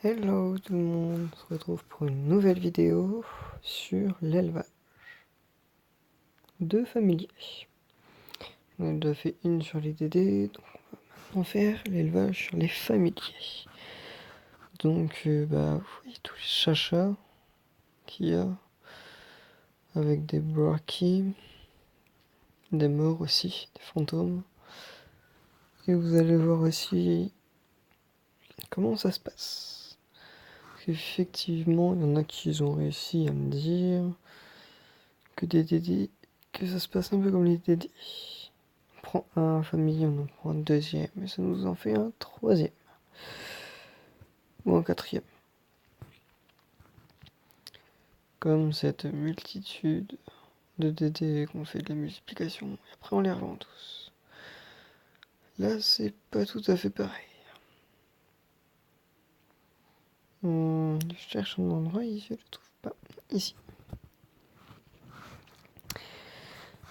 Hello tout le monde, on se retrouve pour une nouvelle vidéo sur l'élevage de familiers. On a déjà fait une sur les dédés, donc on va maintenant faire l'élevage sur les familiers. Donc vous voyez tous les chachas qu'il y a, avec des brachy, des morts aussi, des fantômes. Et vous allez voir aussi comment ça se passe. Parce qu'effectivement, il y en a qui ont réussi à me dire que ça se passe un peu comme les dédés. On prend un familier, on en prend un deuxième, et ça nous en fait un troisième. Ou un quatrième. Comme cette multitude de DD qu'on fait de la multiplication, et après on les revend tous. Là, c'est pas tout à fait pareil. Je cherche un endroit, ici, je le trouve pas. Ici.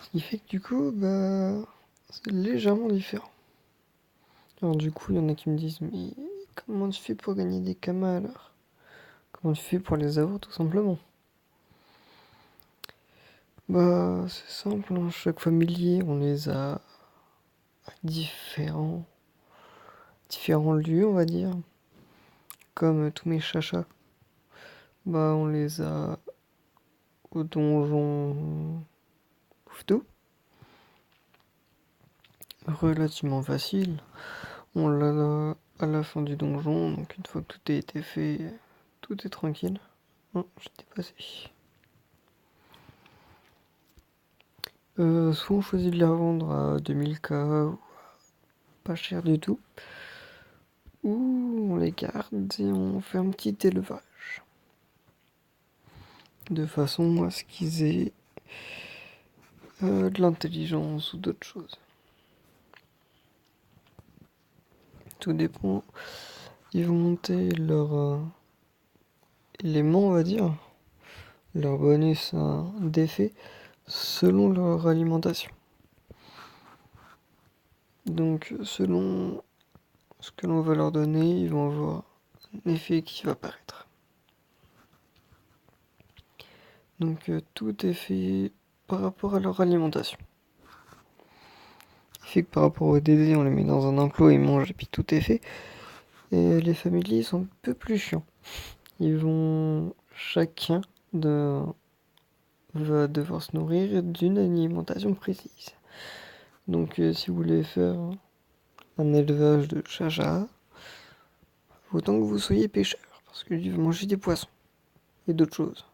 Ce qui fait que du coup, c'est légèrement différent. Alors du coup, il y en a qui me disent, mais comment tu fais pour gagner des kamas alors? Comment tu fais pour les avoir tout simplement? C'est simple, hein. Chaque familier, on les a à différents lieux, on va dire. Comme tous mes chachas, on les a au donjon Ouftou. Relativement facile. On l'a à la fin du donjon, donc une fois que tout a été fait, tout est tranquille. Oh, j'étais passé. Soit on choisit de les revendre à 2000K ou pas cher du tout, ou on les garde et on fait un petit élevage. De façon à ce qu'ils aient de l'intelligence ou d'autres choses. Tout dépend. Ils vont monter leur élément, on va dire, leur bonus d'effet selon leur alimentation. Donc selon ce que l'on va leur donner, ils vont avoir un effet qui va apparaître. Donc tout est fait par rapport à leur alimentation. Il fait que par rapport aux DD, on les met dans un enclos, ils mangent et puis tout est fait. Et les familiers sont un peu plus chiants. Ils vont chacun va devoir se nourrir d'une alimentation précise. Donc si vous voulez faire un élevage de chacha, autant que vous soyez pêcheur, parce qu'ils vont manger des poissons et d'autres choses.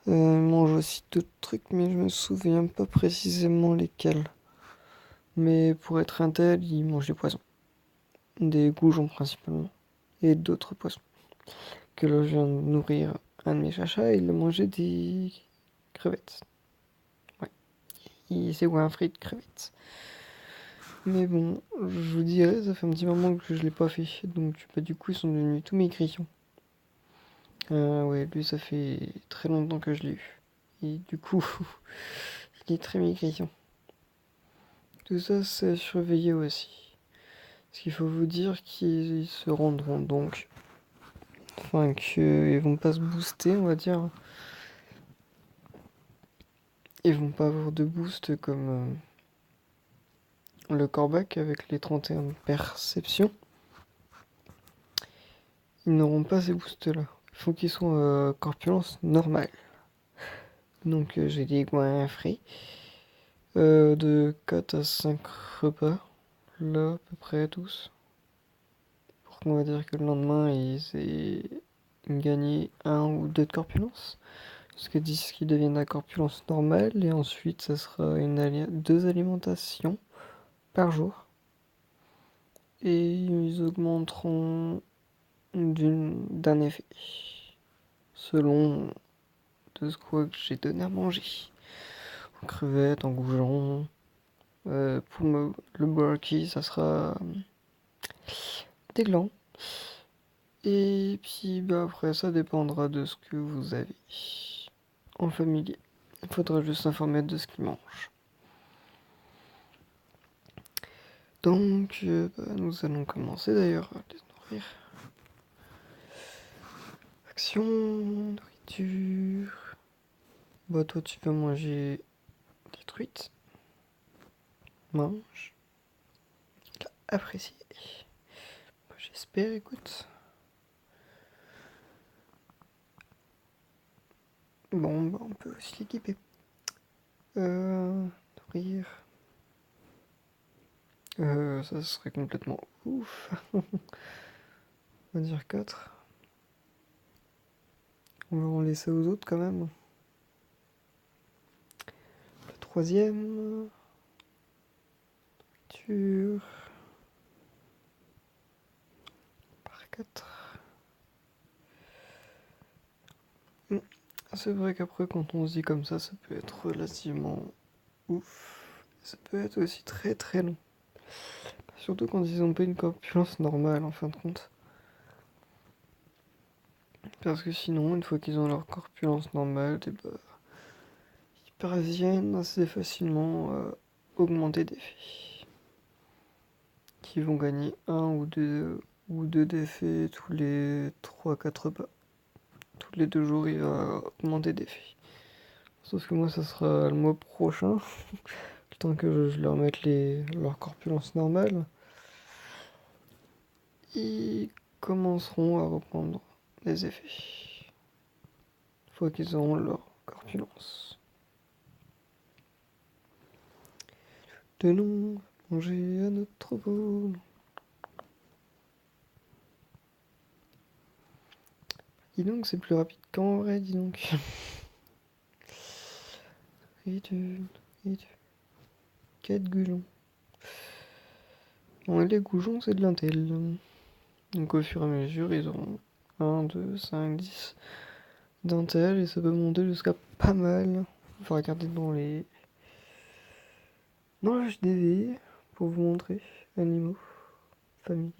Ils mangent aussi d'autres trucs, mais je me souviens pas précisément lesquels. Mais pour être un tel, ils mangent des poissons. Des goujons principalement. Et d'autres poissons. Que là, je viens de nourrir un de mes chachas, il a mangé des crevettes. Ouais. Il s'est un frit de crevettes. Mais bon, je vous dirais, ça fait un petit moment que je l'ai pas fait. Donc du coup, ils sont devenus tous mes grillons. Ouais, lui, ça fait très longtemps que je l'ai eu. Et du coup, il est très maigrichon. Tout ça, c'est surveillé aussi. Parce qu'il faut vous dire qu'ils se rendront donc. Enfin, qu'ils vont pas se booster, on va dire. Ils vont pas avoir de boost comme le corbac avec les 31 de perception. Ils n'auront pas ces boosts-là. Il faut qu'ils soient corpulence normale. Donc j'ai des goins frais. De 4 à 5 repas. Là, à peu près tous. Pour qu'on va dire que le lendemain, ils aient gagné 1 ou 2 de corpulence. Jusqu'à 10 qui deviennent la corpulence normale. Et ensuite, ça sera 2 alimentations par jour. Et ils augmenteront d'un effet. Selon de ce quoi que j'ai donné à manger. En crevettes, en goujons. Pour le brochy, ça sera des glands. Et puis après, ça dépendra de ce que vous avez en familier. Il faudra juste s'informer de ce qu'ils mangent. Donc, nous allons commencer d'ailleurs à les nourrir. Action, nourriture. Bah toi tu vas manger des truites. Mange. Il a apprécié. Bah, j'espère, écoute. Bon, bah on peut aussi l'équiper. Nourrir. Ça serait complètement ouf. On va dire 4. On va en laisser aux autres quand même. Le troisième. Nourriture. Par 4. C'est vrai qu'après, quand on se dit comme ça peut être relativement ouf. Ça peut être aussi très très long. Surtout quand ils ont pas une corpulence normale en fin de compte. Parce que sinon, une fois qu'ils ont leur corpulence normale, et bah, ils parviennent assez facilement à augmenter des filles. Qui vont gagner un ou deux défaits tous les 3-4 pas. Tous les 2 jours, il va augmenter des filles. Sauf que moi, ça sera le mois prochain. Le temps que je leur mette leur corpulence normale. Ils commenceront à reprendre des effets. Une fois qu'ils auront leur corpulence. Tenons manger à notre bol. Dis donc, c'est plus rapide qu'en vrai, dis donc. Et tu. 4 goulons. Bon, et les goujons, c'est de l'intel. Donc au fur et à mesure, ils auront 1, 2, 5, 10 d'intel et ça peut monter jusqu'à pas mal. Il faut regarder dans le HDV pour vous montrer. Animaux, famille,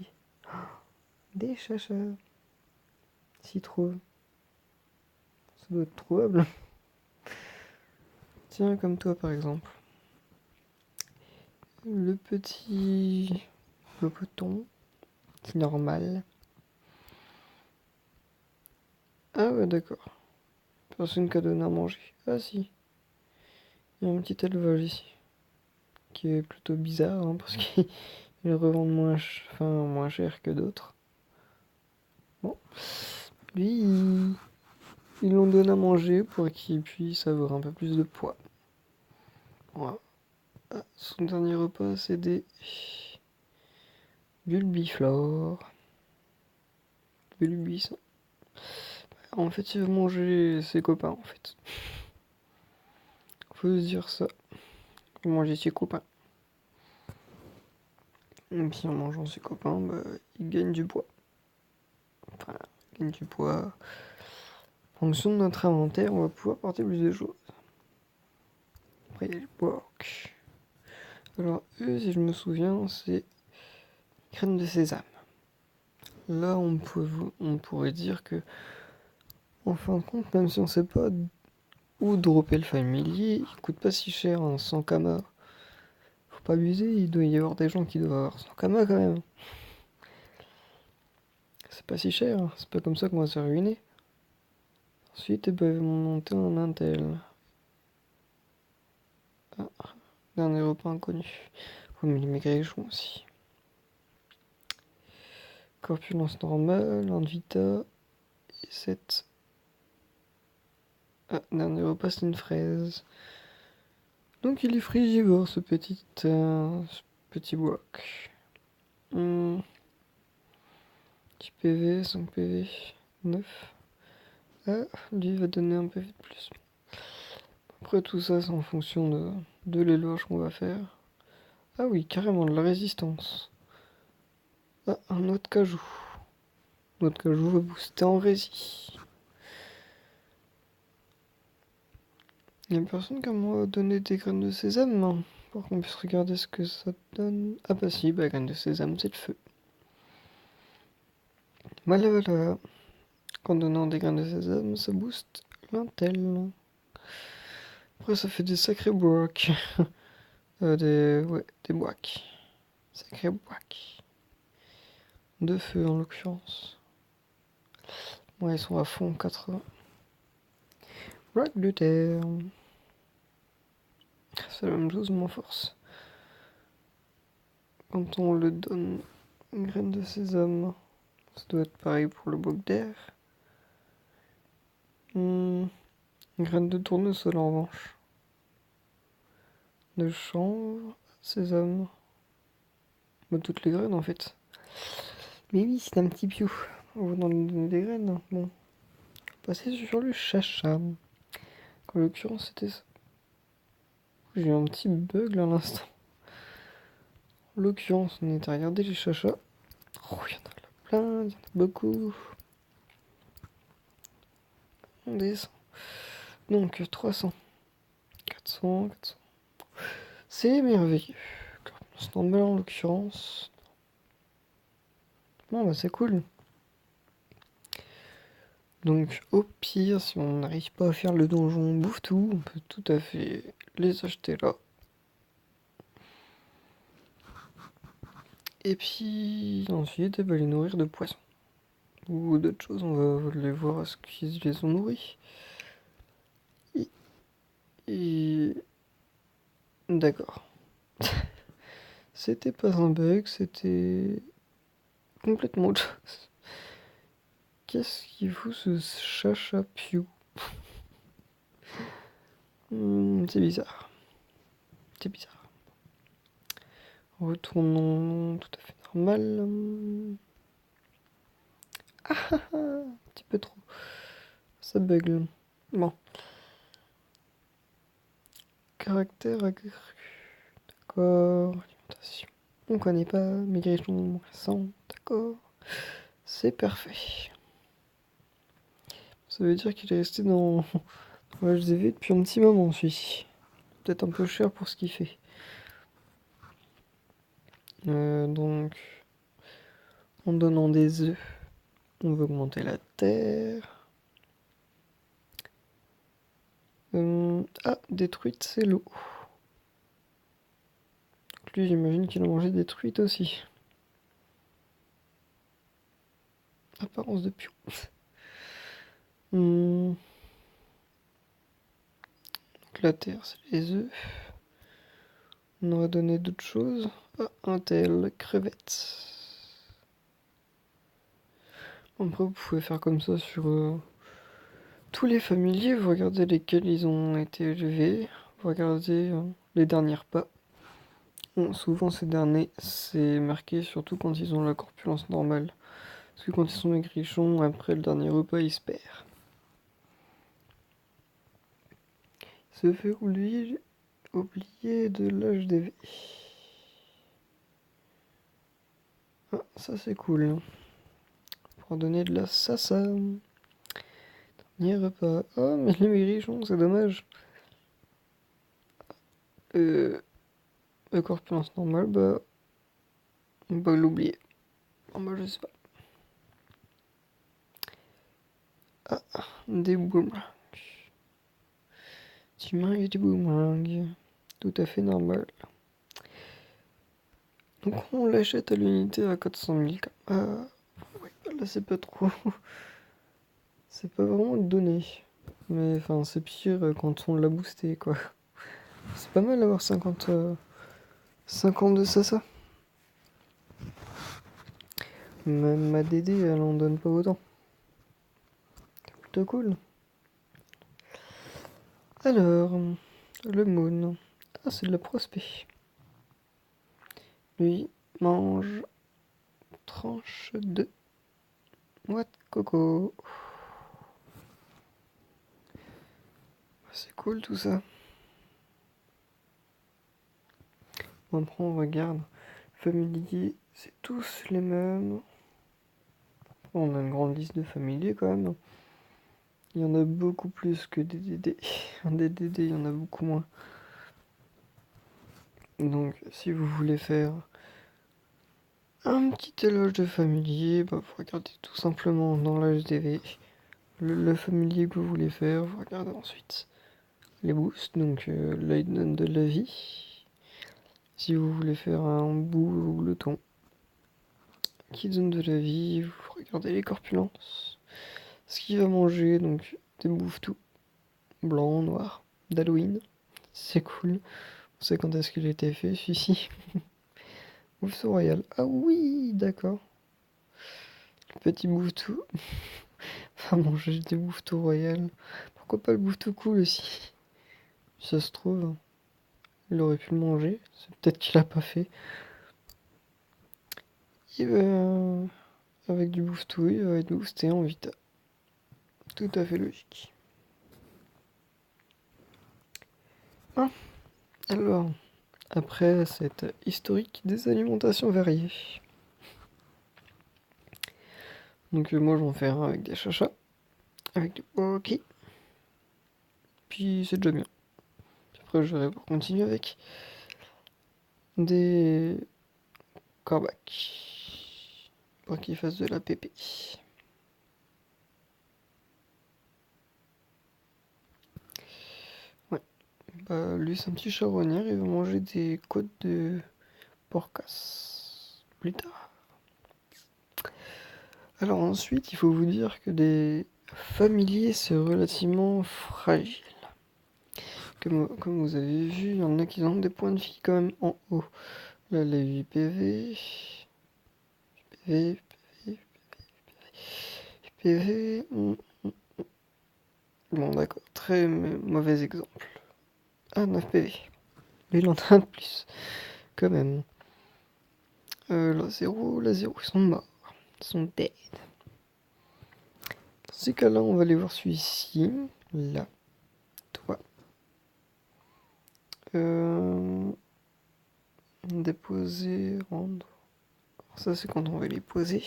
des chachas. S'y trouve. Ça doit être trouvable. Tiens, comme toi par exemple. Le petit popoton, c'est normal. Ah ouais, d'accord. Personne qui a donné à manger. Ah si, il y a un petit élevage ici. Qui est plutôt bizarre, hein, parce qu'ils revendent moins cher que d'autres. Bon, lui, ils l'ont donné à manger pour qu'il puisse avoir un peu plus de poids. Voilà. Ah, son dernier repas, c'est des bulbiflores. Bulbis. En fait, il veut manger ses copains, en fait. Faut se dire ça. Il veut manger ses copains. Et puis en mangeant ses copains, bah, il gagne du poids. Enfin, il gagne du poids. En fonction de notre inventaire, on va pouvoir porter plus de choses. Après, il y a les bocs. Alors, eux, si je me souviens, c'est graines de sésame. Là, on pourrait dire que, en fin de compte, même si on sait pas où dropper le familier, il coûte pas si cher, un 100 kama. Faut pas abuser, il doit y avoir des gens qui doivent avoir 100 kama quand même. C'est pas si cher, hein. C'est pas comme ça qu'on va se ruiner. Ensuite, ils peuvent monter en intel. Ah, dernier repas inconnu. Faut mais les maigrichons aussi. Corpulence normale, Invita, et 7. Ah, dernier repas, c'est une fraise. Donc il est frigivore, ce petit wok. Petit PV, 5 PV, 9. Ah, lui va donner un PV de plus. Après tout ça, c'est en fonction de l'élevage qu'on va faire. Ah oui, carrément de la résistance. Ah, un autre cajou. Notre cajou va booster en rési. Il y a personne qui m'a donné des graines de sésame, hein, pour qu'on puisse regarder ce que ça donne. Ah bah si, bah graines de sésame, c'est le feu. Voilà, voilà. En donnant des graines de sésame, ça booste l'intel. Après, ça fait des sacrés boacs. Des boacs. Sacrés boacs. De feu, en l'occurrence. Ouais, ils sont à fond 80. Black de terre. C'est la même chose, mais en force. Quand on le donne une graine de sésame, ça doit être pareil pour le bloc d'air. Une graine de tournesol en revanche. De chanvre, sésame. Bah, toutes les graines en fait. Mais oui, c'est un petit piou. On va dans des graines. Bon. Passer sur le chacha. En l'occurrence, c'était ça. J'ai eu un petit bug là à l'instant. En l'occurrence, on est à regarder les chachas. Oh, il y en a là plein, il y en a beaucoup. On descend. Donc 300, 400, 400. C'est merveilleux. C'est normal en l'occurrence. Bon bah c'est cool. Donc au pire, si on n'arrive pas à faire le donjon bouffe tout, on peut tout à fait les acheter là. Et puis ensuite, bah, les nourrir de poissons. Ou d'autres choses, on va les voir à ce qu'ils les ont nourris. Et... D'accord. C'était pas un bug, c'était complètement autre chose. Qu'est-ce qu'il fout ce chacha piou? C'est bizarre. C'est bizarre. Retournons tout à fait normal. Un petit peu trop. Ça bug. Bon. Caractère accru. D'accord. Alimentation. On connaît pas. Migration récent. D'accord. C'est parfait. Ça veut dire qu'il est resté dans HDV depuis un petit moment, celui-ci. Peut-être un peu cher pour ce qu'il fait. Donc, en donnant des œufs, on veut augmenter la terre. Des truites, c'est l'eau. Lui, j'imagine qu'il a mangé des truites aussi. Apparence de pion. Donc la terre, c'est les œufs. On aurait donné d'autres choses. Un tel, crevette. Après, vous pouvez faire comme ça sur tous les familiers. Vous regardez lesquels ils ont été élevés. Vous regardez les derniers repas. Bon, souvent, ces derniers, c'est marqué surtout quand ils ont la corpulence normale. Parce que quand ils sont maigrichons, après le dernier repas, ils se perdent. Se fait oublier de l'HDV. Ça c'est cool. Pour donner de la sasa. Dernier repas. Oh, mais les maigrichons, c'est dommage. La corpulence normale, bah. On va l'oublier. Bah, je sais pas. Des boomerangs. Humain et des boomerangs. Tout à fait normal. Donc on l'achète à l'unité à 400 000. Ouais, là c'est pas trop. C'est pas vraiment donné. Mais enfin, c'est pire quand on l'a boosté, quoi. C'est pas mal d'avoir 50 de ça. Même ma DD, elle en donne pas autant. C'est plutôt cool. Alors, le Moon. C'est de la prospect. Lui mange tranche de noix de coco. C'est cool tout ça. Après, on regarde. Familiers, c'est tous les mêmes. On a une grande liste de familiers quand même. Il y en a beaucoup plus que des DD. Des DD, il y en a beaucoup moins. Donc, si vous voulez faire un petit éloge de familier, bah, vous regardez tout simplement dans l'HDV le familier que vous voulez faire. Vous regardez ensuite les boosts, donc là il donne de la vie. Si vous voulez faire un bout ou le ton qui donne de la vie, vous regardez les corpulences. Ce qu'il va manger, donc des bouffes-tout, blanc, noir, d'Halloween. C'est cool. On sait quand est-ce qu'il a été fait, celui-ci. Bouffetou royal. Ah oui, d'accord. Le petit bouffetou va manger des bouffetou royal. Pourquoi pas le bouffetou cool aussi? Si ça se trouve, il aurait pu le manger. C'est peut-être qu'il l'a pas fait. Et ben, avec du bouffetou, il va être boosté en vita. Tout à fait logique. Ah, alors, après cette historique des alimentations variées. Donc moi j'en fais un avec des chachas, avec du poki. Puis c'est déjà bien. Après je vais pour continuer avec des corbacs. Pour qu'ils fassent de la pépé. Ouais. Bah lui c'est un petit charognard, il va manger des côtes de porcasse plus tard. Alors ensuite il faut vous dire que des familiers c'est relativement fragile. Comme vous avez vu, il y en a qui ont des points de vie quand même en haut. Là, les 8 PV. PV, PV. Bon, d'accord. Très mauvais exemple. Ah, 9 PV. Mais il en a un de plus. Quand même. La 0, ils sont morts. Ils sont dead. Dans ces cas-là, on va aller voir celui-ci. Là. Toi. Déposer, rendre. Ça, c'est quand on va les poser.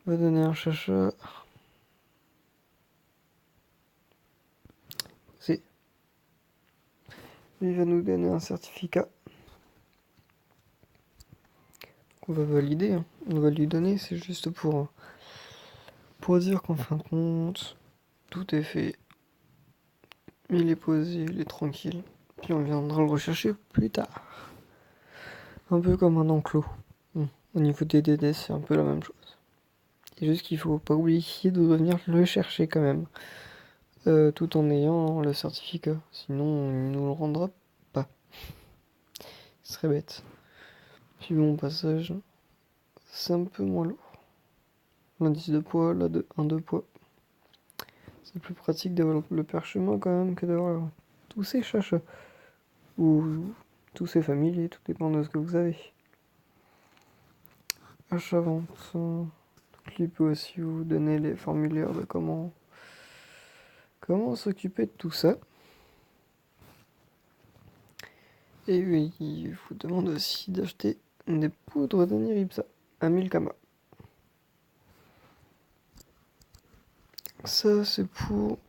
On va donner un chacha. C'est. Il va nous donner un certificat. On va valider. Hein. On va lui donner. C'est juste pour dire qu'en fin de compte, tout est fait. Il est posé, il est tranquille. Puis on viendra le rechercher plus tard. Un peu comme un enclos. Au niveau des DD, c'est un peu la même chose. C'est juste qu'il faut pas oublier de revenir le chercher quand même. Tout en ayant le certificat. Sinon, il nous le rendra pas. Ce serait bête. Puis bon, passage, c'est un peu moins lourd. L'indice de poids, là, de 1 de poids. C'est plus pratique d'avoir le parchemin quand même que d'avoir tous ces chachas. Ou tous ces familiers, tout dépend de ce que vous avez. Achat-vente. Il peut aussi vous donner les formulaires de comment s'occuper de tout ça. Et oui, il vous demande aussi d'acheter des poudres d'Aniripsa à 1000 kama. Ça, c'est pour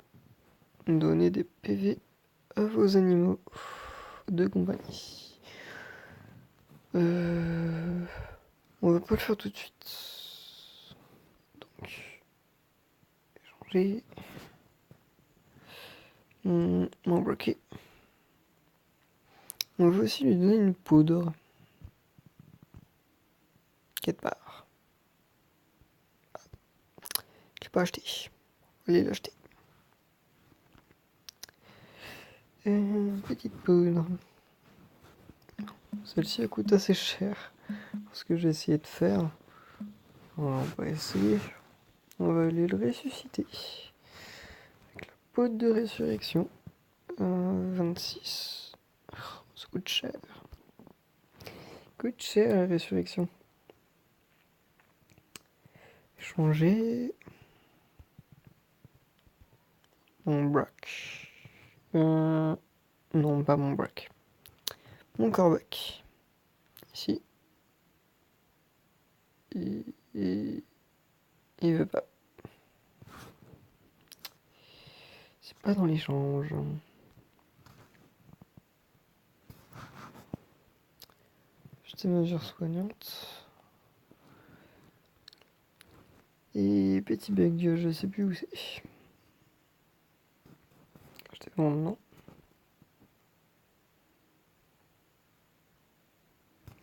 donner des PV à vos animaux de compagnie. On va pas le faire tout de suite. Donc, échanger. M'embloquer. On va aussi lui donner une poudre. Quelque part. Je l'ai pas acheté. Je vais l'acheter. Petite poudre. Celle-ci elle coûte assez cher. Ce que j'ai essayé de faire. On va essayer. On va aller le ressusciter. Avec la poudre de résurrection. 26. Oh, ça coûte cher. Coûte cher la résurrection. Échanger. Mon brack. Non, pas mon brack. Mon corbac. Ici. Il veut pas. C'est pas dans l'échange. Acheter mesures soignantes. Et petit bug, je sais plus où c'est. Acheter mon nom.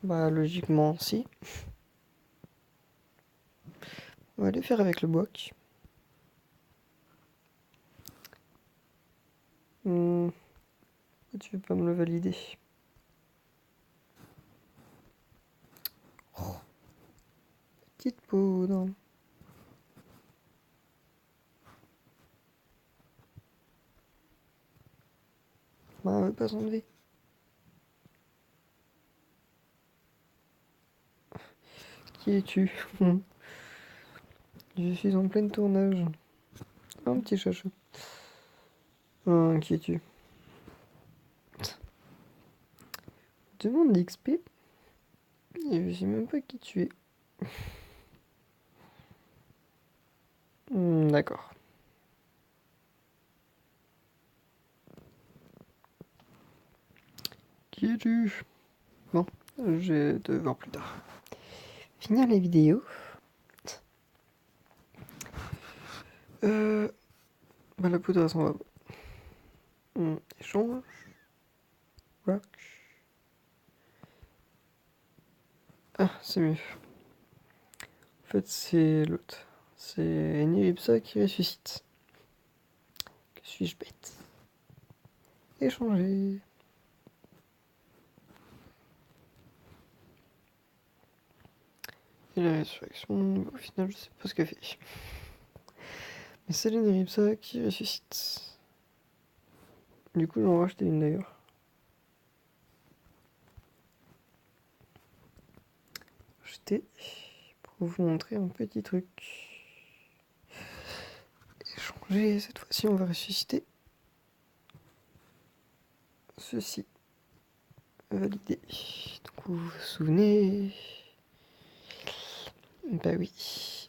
Bah logiquement si. On va les faire avec le boc. Pourquoi tu veux pas me le valider? Oh, petite poudre. Bah, on veut pas s'enlever. Qui es-tu? Je suis en plein tournage. Un petit chacha. Qui es-tu? Demande d'XP. Et je sais même pas qui tu es. D'accord. Qui es-tu? Bon, je vais te voir plus tard. Finir les vidéos. Bah la poudre elle s'en va. Échange. Rock. Ah, c'est mieux. En fait, c'est l'autre. C'est Eniripsa qui ressuscite. Que suis-je bête? Échanger. Et la résurrection, au final, je sais pas ce qu'elle fait. Mais c'est l'Eniripsa qui ressuscite. Du coup, j'en racheté une d'ailleurs. Acheter pour vous montrer un petit truc. Échanger, cette fois-ci, on va ressusciter ceci. Valider. Donc, vous vous souvenez? Bah oui.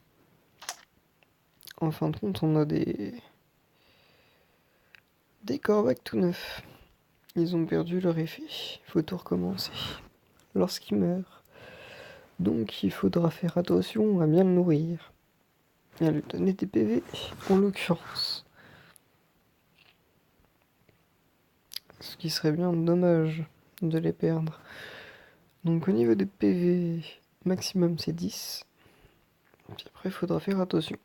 En fin de compte, on a des Corvac tout neufs. Ils ont perdu leur effet. Il faut tout recommencer lorsqu'ils meurent. Donc il faudra faire attention à bien le nourrir. Et à lui donner des PV, en l'occurrence. Ce qui serait bien dommage de les perdre. Donc au niveau des PV, maximum c'est 10. Puis après il faudra faire attention.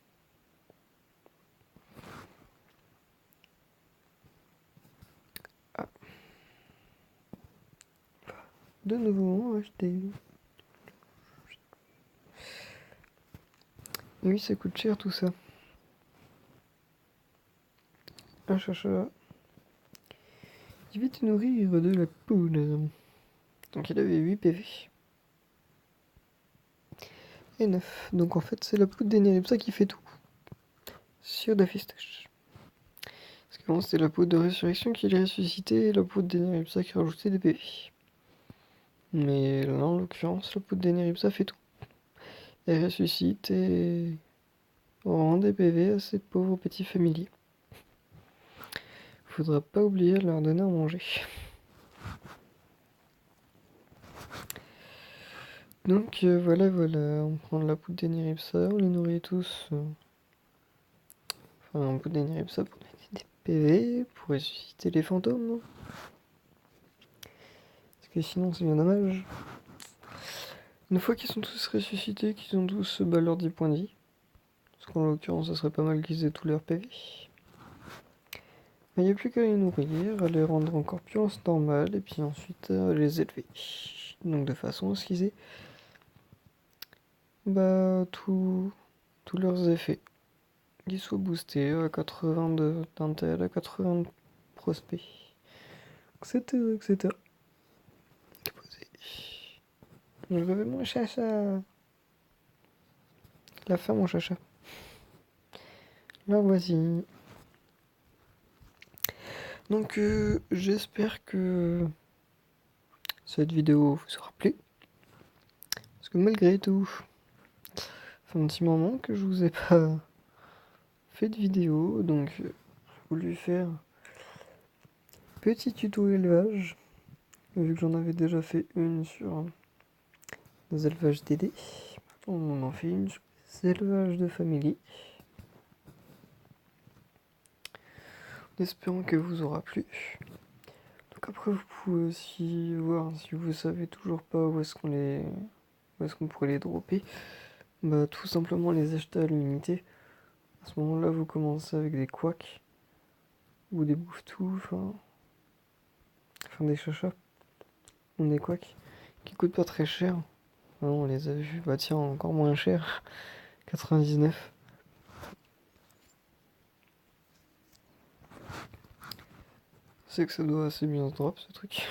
Ah. De nouveau acheter. Oui, ça coûte cher tout ça. Un chacha. Je vais te nourrir de la poudre. Donc il avait 8 PV. Et 9. Donc en fait c'est la poudre d'Eneripsa qui fait tout. Sur la fistache. Parce qu'avant c'était la poudre de résurrection qui les ressuscitait et la poudre d'Eneripsa qui rajoutait des PV. Mais là en l'occurrence la poudre d'Eneripsa fait tout. Elle ressuscite et rend des PV à ces pauvres petits familiers. Faudra pas oublier de leur donner à manger. Donc voilà, on prend de la poudre d'Eneripsa, on les nourrit tous. Enfin, un poudre d'Eneripsa pour donner des PV, pour ressusciter les fantômes. Parce que sinon c'est bien dommage. Une fois qu'ils sont tous ressuscités, qu'ils ont tous leur 10 points de vie. Parce qu'en l'occurrence, ça serait pas mal qu'ils aient tous leurs PV. Mais il n'y a plus qu'à les nourrir, à les rendre en corpulence normale, et puis ensuite à les élever. Donc de façon à ce qu'ils aient tous leurs effets. Qu'ils soient boostés à 80 d'intel, à 80 de prospect, etc. etc. Je rêvais mon chacha. La fin, mon chacha. La voici. Donc j'espère que cette vidéo vous aura plu. Parce que malgré tout, ça fait un petit moment que je vous ai pas fait de vidéo. Donc j'ai voulu faire petit tuto élevage. Vu que j'en avais déjà fait une sur les élevages d'aider. On en fait une sur les élevages de famille. En espérant que vous aura plu. Donc après vous pouvez aussi voir si vous savez toujours pas où est-ce qu'on pourrait les dropper. Bah tout simplement les acheter à l'unité. À ce moment-là, vous commencez avec des couacs ou des bouffetous, enfin des chachas ou des couacs qui coûtent pas très cher. Ah, on les a vus, bah tiens, encore moins cher, 99. C'est que ça doit assez bien se drop ce truc.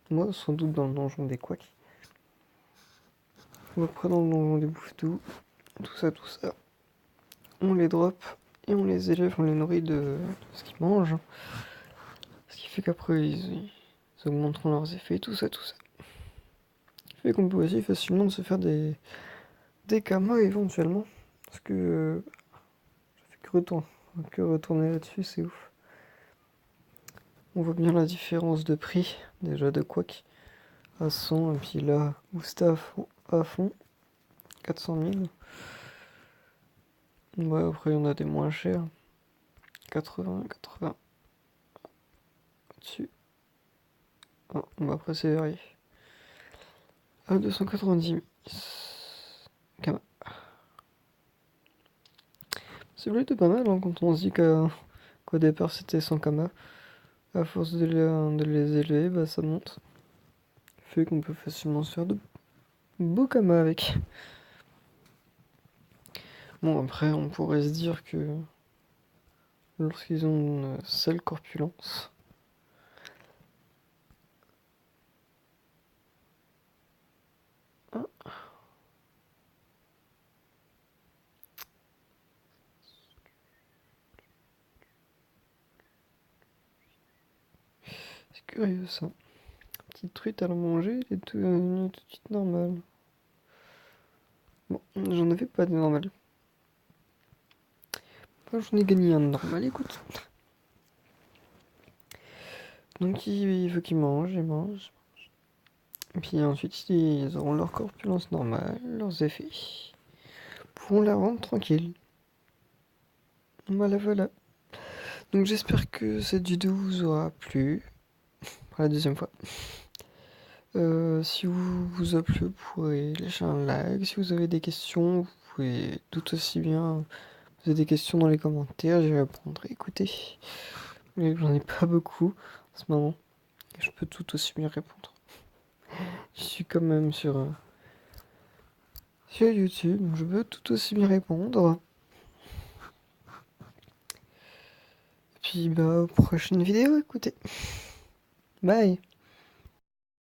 Moi, sans doute dans le donjon des couacs. On va prendre dans le donjon des bouffetous, tout ça. On les drop et on les élève, on les nourrit de ce qu'ils mangent. Ce qui fait qu'après ils augmenteront leurs effets, tout ça. Fait qu'on peut aussi facilement se faire des kamas éventuellement. Parce que ça fait que retourner là-dessus, c'est ouf. On voit bien la différence de prix, déjà de Quack à 100, et puis là, Gustave à fond, 400 000. Ouais, après, il y en a des moins chers, 80 dessus. Ah, bah après, c'est varié. À 290 000. Kama. C'est plutôt pas mal hein, quand on se dit qu'au départ c'était 100 Kama. À force de les élever, bah ça monte. Fait qu'on peut facilement se faire de beaux Kama avec. Bon, après, on pourrait se dire que lorsqu'ils ont une sale corpulence, ah, c'est curieux ça. Petite truite à la manger, elle est tout de suite normale. Bon, j'en avais pas de normal. Bah, j'en ai gagné un de normal, écoute. Donc il faut qu'ils mangent, ils mangent. Et puis ensuite, ils auront leur corpulence normale, leurs effets. Pourront la rendre tranquille. Voilà. Donc j'espère que cette vidéo vous aura plu. Pour la deuxième fois. Si vous a plu, vous pourrez lâcher un like. Si vous avez des questions, vous pouvez tout aussi bien poser des questions dans les commentaires. J'y répondrai. Écoutez, j'en ai pas beaucoup en ce moment. Et je peux tout aussi bien répondre. Je suis quand même sur YouTube, donc je peux tout aussi bien répondre. Et puis bah prochaine vidéo, écoutez. Bye.